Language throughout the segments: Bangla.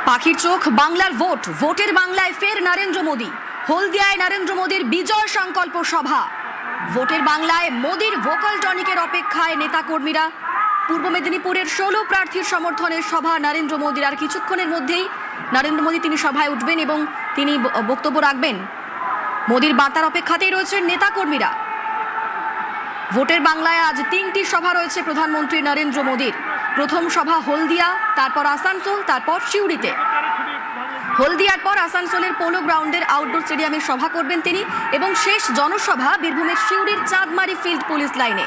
পাখির চোখ বাংলার ভোট, ভোটের বাংলায় ফের নরেন্দ্র মোদী। হলদিয়ায় নরেন্দ্র মোদীর বিজয় সংকল্প সভা। ভোটের বাংলায় মোদীর ভোকাল টনিকের অপেক্ষায় নেতাকর্মীরা। পূর্ব মেদিনীপুরের 16 প্রার্থীর সমর্থনে সভা নরেন্দ্র মোদীর। আর কিছুক্ষণের মধ্যেই নরেন্দ্র মোদী তিনি সভায় উঠবেন এবং তিনি বক্তব্য রাখবেন। মোদীর বার্তার অপেক্ষাতেই রয়েছেন নেতাকর্মীরা। ভোটের বাংলায় আজ 3টি সভা রয়েছে প্রধানমন্ত্রী নরেন্দ্র মোদীর। প্রথম সভা হলদিয়া, তারপর আসানসোল, তারপর সিউড়িতে। হলদিয়ার পর আসানসোলের পোলো গ্রাউন্ডের আউটডোর স্টেডিয়ামে সভা করবেন তিনি এবং শেষ জনসভা বীরভূমের সিউড়ির চাঁদমারি ফিল্ড পুলিশ লাইনে।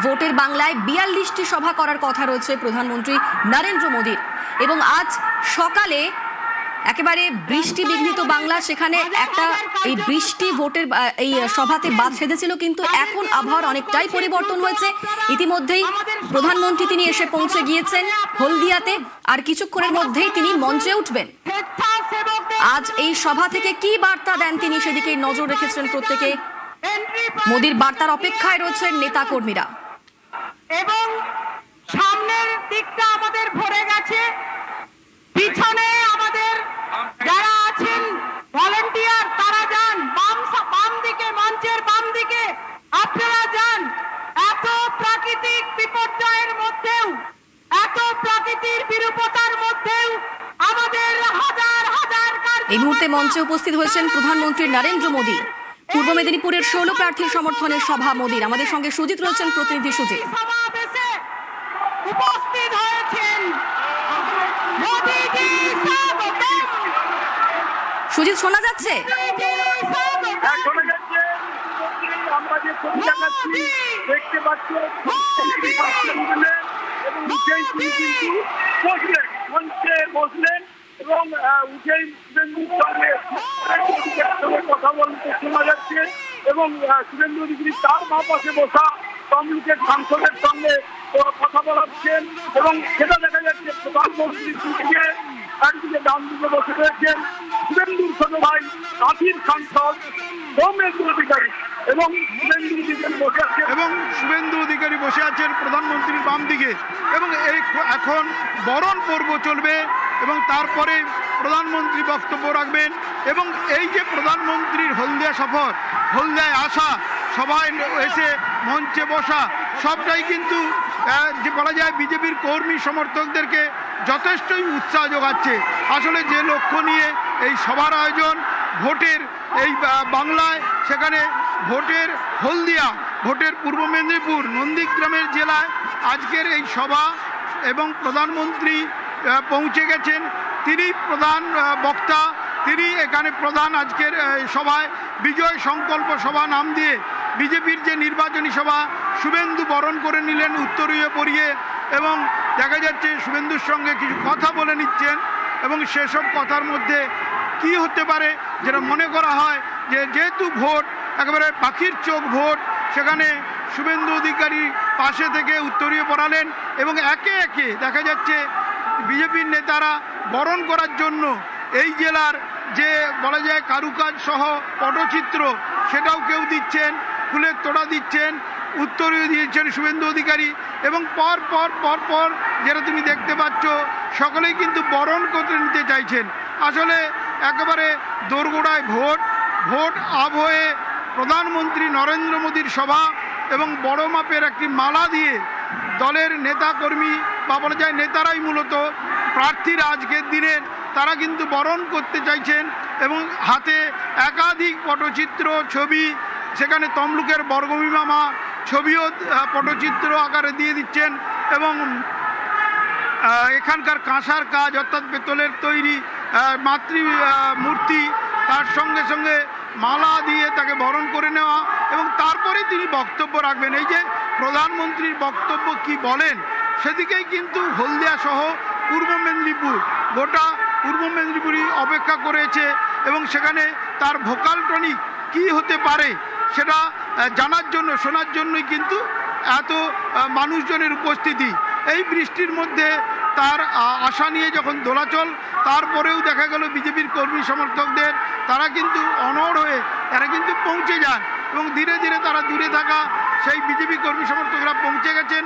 ভোটের বাংলায় 42টি সভা করার কথা রয়েছে প্রধানমন্ত্রী নরেন্দ্র মোদীর। এবং আজ সকালে একেবারে বৃষ্টি বিঘ্নিত বাংলা, সেখানে একটা এই বৃষ্টি ভোটের এই সভাতে বাদ সেধেছিল, কিন্তু এখন আবহাওয়ার অনেকটাই পরিবর্তন হয়েছে। ইতিমধ্যেই প্রধানমন্ত্রী তিনি এসে পৌঁছে গিয়েছেন হলদিয়াতে, আর কিছুক্ষণের মধ্যেই তিনি মঞ্চে উঠবেন। আজ এই সভা থেকে কি বার্তা দেন তিনি, সেদিকে নজর রেখেছেন প্রত্যেকে। মোদীর বার্তার অপেক্ষায় রয়েছেন নেতাকর্মীরা। এবং সামনের দিকটা আমাদের ভরে গেছে, পিছনে আমাদের যারা আছেন ভলেন্টিয়ার তারা যান, বাম দিকে, মঞ্চের বাম দিকে আপনারা যান। এত প্রাকৃতিক বিপর্যয়ের মধ্যেও, এত প্রাকৃতিক বিরূপতার মধ্যেও আমাদের হাজার হাজার এই মুহূর্তে মঞ্চে উপস্থিত হয়েছেন প্রধানমন্ত্রী নরেন্দ্র মোদী। পূর্ব মেদিনীপুরের 16 প্রার্থীর সমর্থনে সভা মোদীর। আমাদের সঙ্গে সুজিত রয়েছেন, প্রতিনিধি সুজিত। সমাবেশে উপস্থিত হয়েছেন মোদীজি। সুজিত, শোনা যাচ্ছে? আমরা যে ছবি দেখাচ্ছি দেখতে পাচ্ছি মঞ্চে বসলেন এবং উঠেই শুভেন্দুর সঙ্গে কথা বলতে শোনা যাচ্ছে এবং শুভেন্দু অধিকারী তার মা পাশে বসা তমলুকের সাংসদের সঙ্গে কথা বলাচ্ছেন এবং সেটা দেখা যাচ্ছে প্রধানমন্ত্রী একদিকে ডান দিকে বসে রয়েছেন শুভেন্দুর ছোট ভাই কাঠির সাংসদ সৌমেন্দ্র অধিকারী এবং শুভেন্দু অধিকারী বসে আছেন প্রধানমন্ত্রীর বাম দিকে। এবং এই এখন বরণ পর্ব চলবে এবং তারপরে প্রধানমন্ত্রী বক্তব্য রাখবেন। এবং এই যে প্রধানমন্ত্রীর হলদিয়া সফর, হলদিয়ায় আসা, সভায় এসে মঞ্চে বসা, সবটাই কিন্তু যে বলা যায় বিজেপির কর্মী সমর্থকদেরকে যথেষ্টই উৎসাহ যোগাচ্ছে। আসলে যে লক্ষ্য নিয়ে এই সভার আয়োজন, ভোটের এই বাংলায়, সেখানে ভোটের হলদিয়া, ভোটের পূর্ব মেদিনীপুর নন্দীগ্রামের জেলায় আজকের এই সভা এবং প্রধানমন্ত্রী পৌঁছে গেছেন। তিনি প্রধান বক্তা, তিনি এখানে প্রধান আজকের সভায় বিজয় সংকল্প সভা নাম দিয়ে বিজেপির যে নির্বাচনী সভা, শুভেন্দু বরণ করে নিলেন উত্তরীয় পরিয়ে এবং দেখা যাচ্ছে শুভেন্দুর সঙ্গে কিছু কথা বলে নিচ্ছেন। এবং সেসব কথার মধ্যে কি হতে পারে, যেটা মনে করা হয় যে যেহেতু ভোট একেবারে পাখির চোখ ভোট, সেখানে শুভেন্দু অধিকারী পাশে থেকে উত্তরীয় পড়ালেন এবং একে একে দেখা যাচ্ছে বিজেপির নেতারা বরণ করার জন্য এই জেলার যে বলা যায় কারুকাজ সহ পটচিত্র, সেটাও কেউ দিচ্ছেন, ফুলের তোড়া দিচ্ছেন, উত্তরীয় দিয়েছেন শুভেন্দু অধিকারী। এবং পর পর পর পর যেটা তুমি দেখতে পাচ্ছ, সকলেই কিন্তু বরণ করতে নিতে চাইছেন। আসলে একেবারে দোরগোড়ায় ভোট, ভোট আবহে প্রধানমন্ত্রী নরেন্দ্র মোদীর সভা এবং বড় মাপের একটি মালা দিয়ে দলের নেতাকর্মী বা বলা যায় নেতারাই মূলত প্রার্থীরা আজকের দিনের তারা কিন্তু বরণ করতে চাইছেন এবং হাতে একাধিক পটচিত্র ছবি, সেখানে তমলুকের বর্গভীমা মা ছবিও পটচিত্র আকারে দিয়ে দিচ্ছেন এবং এখানকার কাঁসার কাজ অর্থাৎ পেতলের তৈরি মাতৃ মূর্তি, তার সঙ্গে সঙ্গে মালা দিয়ে তাকে বরণ করে নেওয়া এবং তারপরে তিনি বক্তব্য রাখবেন। এই যে প্রধানমন্ত্রীর বক্তব্য কি বলেন, সেদিকেই কিন্তু হলদিয়া সহ পূর্ব মেদিনীপুর, গোটা পূর্ব মেদিনীপুরই অপেক্ষা করেছে এবং সেখানে তার ভোকাল টনিক কি হতে পারে সেটা জানার জন্য, শোনার জন্যই কিন্তু এত মানুষজনের উপস্থিতি। এই বৃষ্টির মধ্যে তার আশা নিয়ে যখন দোলাচল, তারপরেও দেখা গেল বিজেপির কর্মী সমর্থকদের তারা কিন্তু অনড় হয়ে তারা কিন্তু পৌঁছে যান এবং ধীরে ধীরে তারা দূরে থাকা সেই বিজেপি কর্মী সমর্থকরা পৌঁছে গেছেন।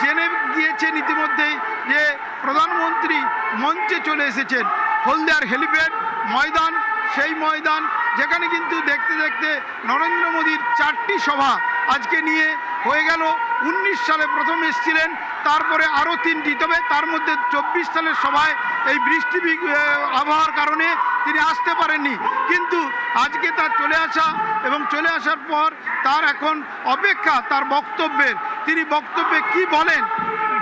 জেনে গিয়েছেন ইতিমধ্যেই যে প্রধানমন্ত্রী মঞ্চে চলে এসেছেন। হলদিয়ার হেলিপ্যাড ময়দান, সেই ময়দান যেখানে কিন্তু দেখতে দেখতে নরেন্দ্র মোদীর 4টি সভা আজকে নিয়ে হয়ে গেল। 19 সালে প্রথম এসেছিলেন, তারপরে আরও 3টি, তবে তার মধ্যে 24 সালের সভায় এই বৃষ্টি আবহাওয়ার কারণে তিনি আসতে পারেননি। কিন্তু আজকে তার চলে আসা এবং চলে আসার পর তার এখন অপেক্ষা তার বক্তব্যের, তিনি বক্তব্যে কি বলেন,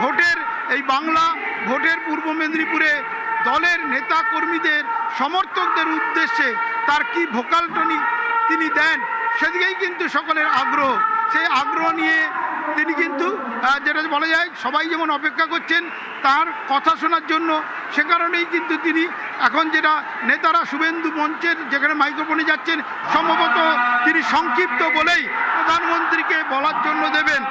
ভোটের এই বাংলা ভোটের পূর্ব মেদিনীপুরে দলের নেতা কর্মীদের সমর্থকদের উদ্দেশ্যে তার কি ভোকাল টনি তিনি দেন, সেদিকেই কিন্তু সকলের আগ্রহ। সেই আগ্রহ নিয়ে তিনি কিন্তু যেটা বলা যায় সবাই যেমন অপেক্ষা করছেন তার কথা শোনার জন্য, সে কারণেই কিন্তু তিনি এখন যেটা নেতারা শুভেন্দু মঞ্চের যেখানে মাইক্রোফোনে যাচ্ছেন, সম্ভবত তিনি সংক্ষিপ্ত বলেই প্রধানমন্ত্রীকে বলার জন্য দেবেন।